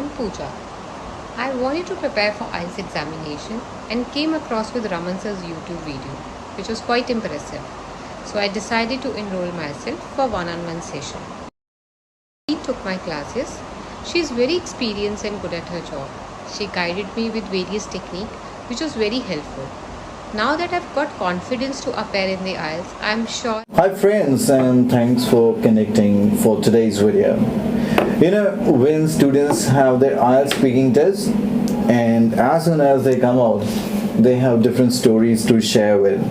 I'm Pooja. I wanted to prepare for IELTS examination and came across with Raman sir's YouTube video, which was quite impressive. So I decided to enroll myself for one-on-one session. She took my classes. She is very experienced and good at her job. She guided me with various techniques, which was very helpful. Now that I've got confidence to appear in the IELTS, I'm sure. Hi friends, and thanks for connecting for today's video. When students have their IELTS speaking test, and as soon as they come out, they have different stories to share with.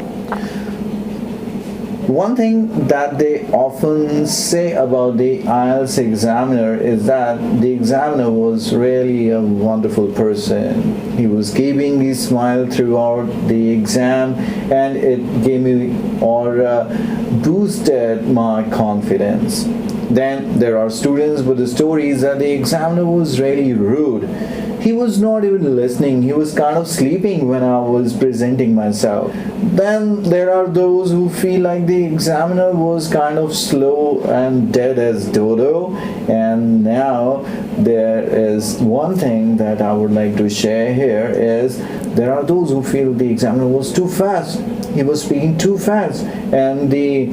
One thing that they often say about the IELTS examiner is that the examiner was really a wonderful person. He was keeping me smile throughout the exam, and it gave me or boosted my confidence. Then there are students with the stories that the examiner was really rude. He was not even listening. He was kind of sleeping when I was presenting myself. Then there are those who feel like the examiner was kind of slow and dead as dodo. And now there is one thing that I would like to share here is there are those who feel the examiner was too fast. He was speaking too fast, and the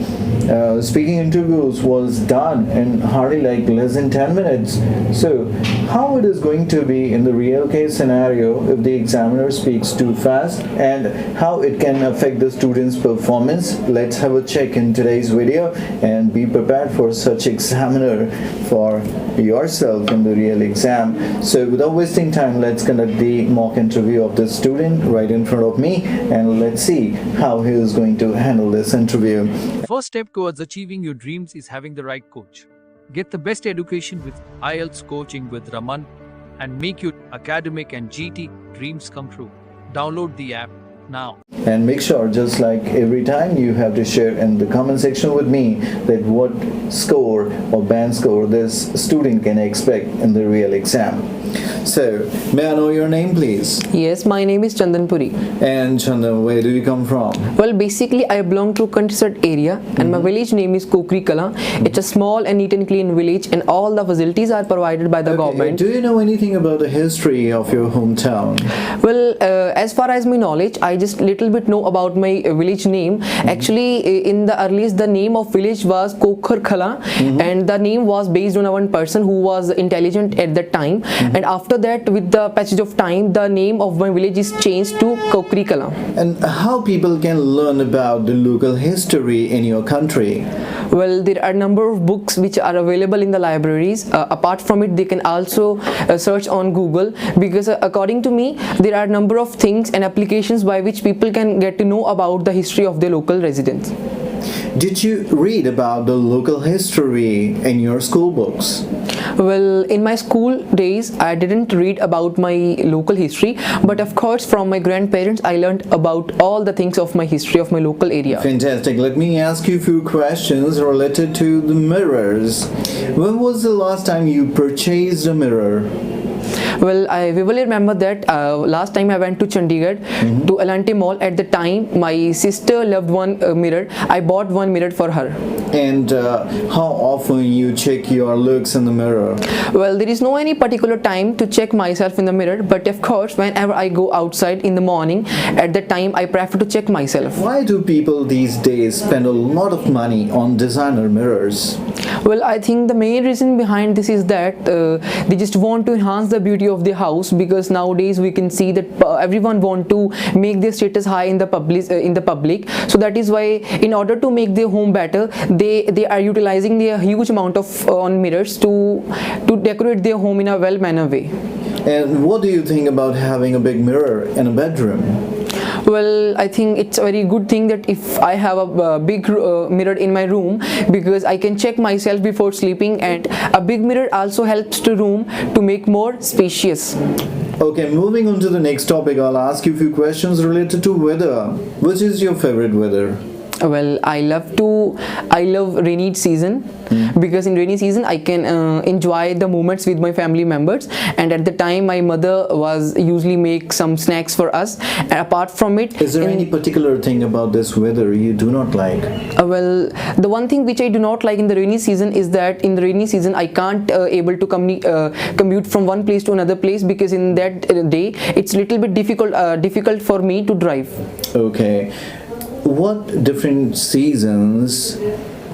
speaking interviews was done in hardly like less than 10 minutes. So how it is going to be in the real case scenario if the examiner speaks too fast, and how it can affect the student's performance? Let's have a check in today's video and be prepared for such examiner for yourself in the real exam. So without wasting time, let's conduct the mock interview of the student right in front of me, and let's see how he is going to handle this interview. First step towards achieving your dreams is having the right coach. Get the best education with IELTS coaching with Raman and make your academic and GT dreams come true. Download the app now. And make sure, just like every time, you have to share in the comment section with me that what score or band score this student can expect in the real exam. So, may I know your name, please? Yes, my name is Puri. And Chandan, where do you come from? Well, basically, I belong to countryside area, and my village name is Kokri Kala. It's a small and neat and clean village, and all the facilities are provided by the government. Do you know anything about the history of your hometown? Well, as far as my knowledge, I just little bit know about my village name. Actually, in the earliest, the name of village was Kokhar Khala, and the name was based on one person who was intelligent at that time. And after that, with the passage of time, the name of my village is changed to Kokri Kala. And how people can learn about the local history in your country? Well, there are a number of books which are available in the libraries. Apart from it, they can also search on Google, because according to me, there are a number of things and applications by which people can get to know about the history of their local residents. Did you read about the local history in your school books? Well, in my school days, I didn't read about my local history, but of course from my grandparents I learned about all the things of my history of my local area. Fantastic. Let me ask you a few questions related to the mirrors. When was the last time you purchased a mirror? Well, I vividly remember that last time I went to Chandigarh to Elante Mall. At the time, my sister loved one mirror. I bought one mirror for her. And how often you check your looks in the mirror? Well, there is no any particular time to check myself in the mirror, but of course, whenever I go outside in the morning, at that time I prefer to check myself. Why do people these days spend a lot of money on designer mirrors? Well, I think the main reason behind this is that they just want to enhance the beauty of their house, because nowadays we can see that everyone want to make their status high in the public. So that is why, in order to make their home better, they are utilizing their huge amount of on mirrors to decorate their home in a well mannered way. And what do you think about having a big mirror in a bedroom? Well, I think it's a very good thing that if I have a big mirror in my room, because I can check myself before sleeping, and a big mirror also helps the room to make more spacious. Okay, moving on to the next topic, I'll ask you a few questions related to weather. Which is your favorite weather? Well, I love rainy season because in rainy season I can enjoy the moments with my family members, and at the time my mother was usually make some snacks for us. And apart from it, Is there any particular thing about this weather you do not like? well, the one thing which I do not like in the rainy season is that in the rainy season I can't able to commute from one place to another place, because in that day it's little bit difficult for me to drive. Okay. What different seasons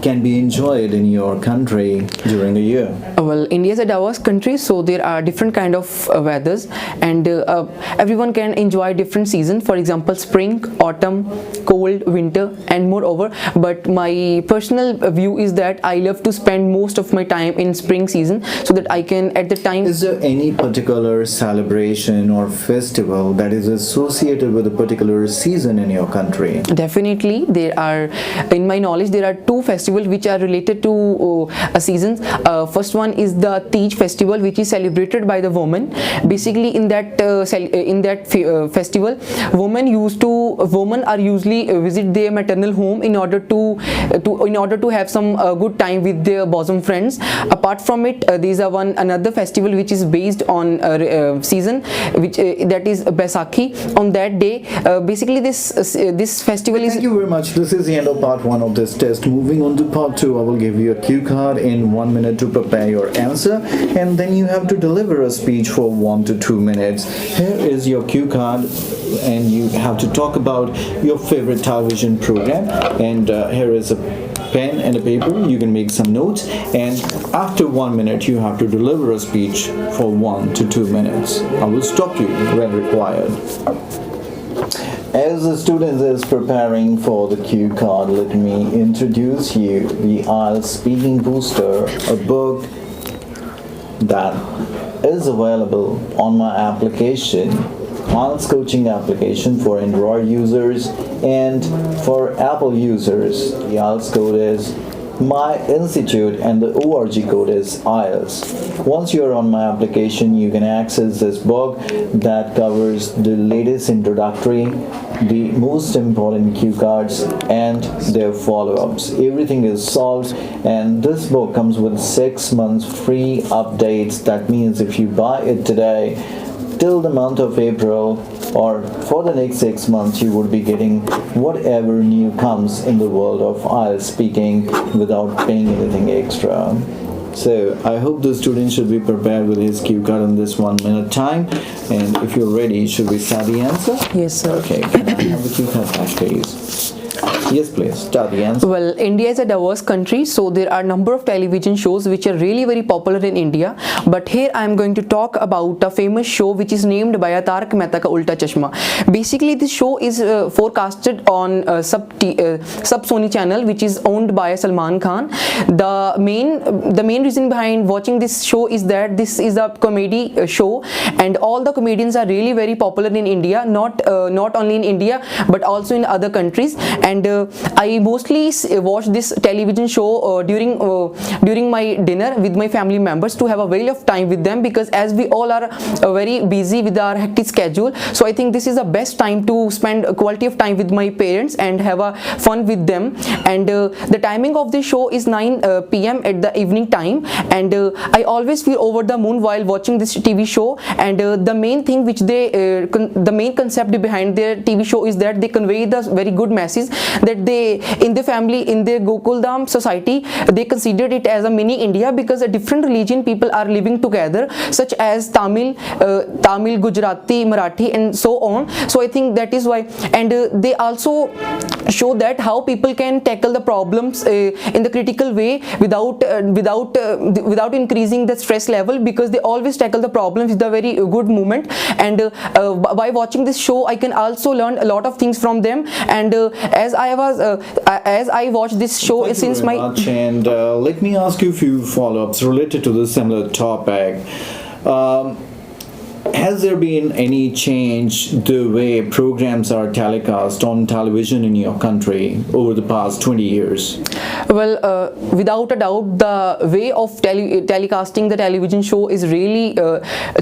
can be enjoyed in your country during a year? Well, India is a diverse country, so there are different kind of weathers, and everyone can enjoy different seasons. For example, spring, autumn, cold, winter, and moreover. But my personal view is that I love to spend most of my time in spring season, so that I can at the time. Is there any particular celebration or festival that is associated with a particular season in your country? Definitely, there are. In my knowledge, there are two festivals which are related to a season. First one is the Tej festival, which is celebrated by the women. Basically, in that festival, women are usually visit their maternal home in order to have some good time with their bosom friends. Apart from it, there is another festival which is based on season, which that is Baisakhi. On that day, basically this festival is. Thank you very much. This is the end of part 1 of this test. Moving on to part 2, I will give you a cue card in 1 minute to prepare your answer, and then you have to deliver a speech for 1 to 2 minutes. Here is your cue card, and you have to talk about your favorite television program, and here is a pen and a paper. You can make some notes, and after 1 minute you have to deliver a speech for 1 to 2 minutes. I will stop you when required. As the student is preparing for the cue card, let me introduce you the IELTS Speaking Booster, a book that is available on my application, IELTS Coaching application for Android users and for Apple users. The IELTS code is My Institute and the ORG code is IELTS. Once you're on my application, you can access this book that covers the latest introductory, the most important cue cards, and their follow-ups. Everything is solved, and this book comes with 6 months free updates. That means if you buy it today, till the month of April or for the next 6 months, you would be getting whatever new comes in the world of IELTS speaking without paying anything extra. So I hope the student should be prepared with his cue card in this 1 minute time. And if you're ready, should we start the answer? Yes, sir. Okay, can I have the cue card back, please? Yes, please. Start the answer. Well, India is a diverse country, so there are a number of television shows which are really very popular in India. But here I am going to talk about a famous show which is named by Tarak Mehta Ka Ulta Chashma. Basically, this show is forecasted on Sub Sony channel, which is owned by Salman Khan. The main reason behind watching this show is that this is a comedy show, and all the comedians are really very popular in India. Not only in India but also in other countries. And I mostly watch this television show during my dinner with my family members to have a very of time with them, because as we all are very busy with our hectic schedule, so I think this is the best time to spend a quality of time with my parents and have a fun with them. And the timing of this show is 9 p.m. at the evening time, and I always feel over the moon while watching this TV show. And the main thing which the main concept behind their TV show is that they convey the very good message that they in their family, in their Gokuldham society, they considered it as a mini India, because a different religion people are living together, such as Tamil, Gujarati, Marathi, and so on. So I think that is why. And they also show that how people can tackle the problems in the critical way without increasing the stress level, because they always tackle the problems with a very good movement. And by watching this show, I can also learn a lot of things from them. And as I watched this show since my much. And let me ask you a few follow-ups related to this similar topic. has there been any change the way programs are telecast on television in your country over the past 20 years? Well, without a doubt, the way of telecasting the television show is really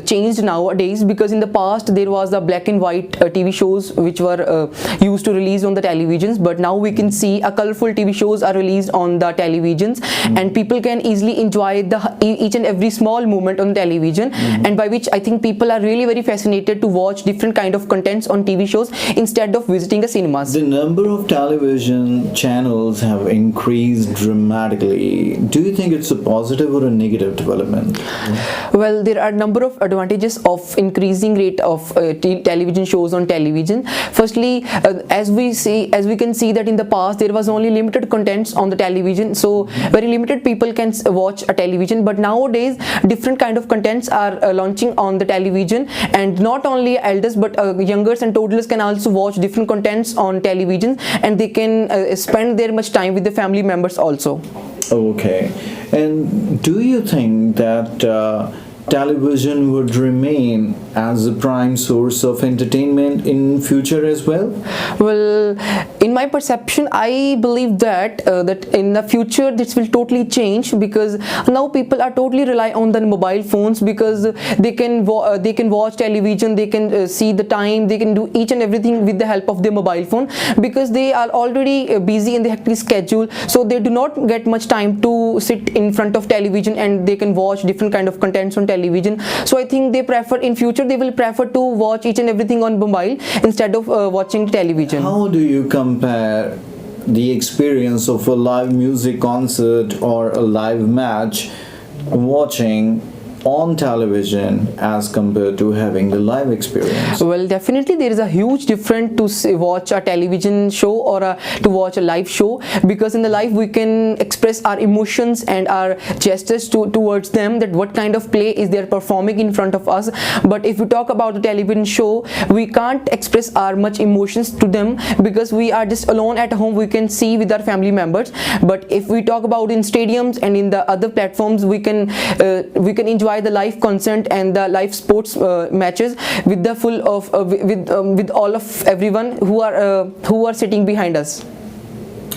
changed nowadays, because in the past there was the black and white TV shows which were used to release on the televisions, but now we can see a colorful TV shows are released on the televisions, and people can easily enjoy each and every small moment on television, and by which I think people are really very fascinated to watch different kind of contents on TV shows instead of visiting a cinemas. The number of television channels have increased dramatically. Do you think it's a positive or a negative development? Well, there are a number of advantages of increasing rate of television shows on television. Firstly, as we can see that in the past there was only limited contents on the television, so very limited people can watch a television, but nowadays different kind of contents are launching on the television, and not only elders but youngers and toddlers can also watch different contents on television, and they can spend their much time with the family members also. Okay. And do you think that television would remain as a prime source of entertainment in future as well? Well, in my perception, I believe that in the future this will totally change, because now people are totally rely on the mobile phones, because they can watch television, they can see the time, they can do each and everything with the help of their mobile phone, because they are already busy in the hectic schedule, so they do not get much time to sit in front of television and they can watch different kind of contents on television. So I think they will prefer to watch each and everything on mobile instead of watching television. How do you compare the experience of a live music concert or a live match watching on television as compared to having the live experience? Well, definitely there is a huge difference to watch a television show or to watch a live show, because in the live we can express our emotions and our gestures towards them, that what kind of play is they performing in front of us. But if we talk about the television show, we can't express our much emotions to them, because we are just alone at home, we can see with our family members. But if we talk about in stadiums and in the other platforms, we can enjoy the live concert and the live sports matches with the full of with all of everyone who are sitting behind us.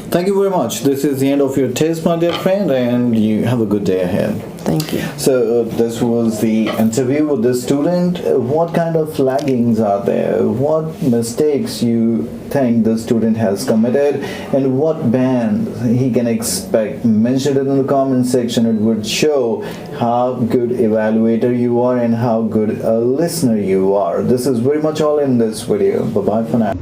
Thank you very much. This is the end of your test, my dear friend, and you have a good day ahead. Thank you. So this was the interview with the student. What kind of laggings are there? What mistakes you think the student has committed, and what band he can expect? Mention it in the comment section. It would show how good evaluator you are and how good a listener you are. This is very much all in this video. Bye bye for now.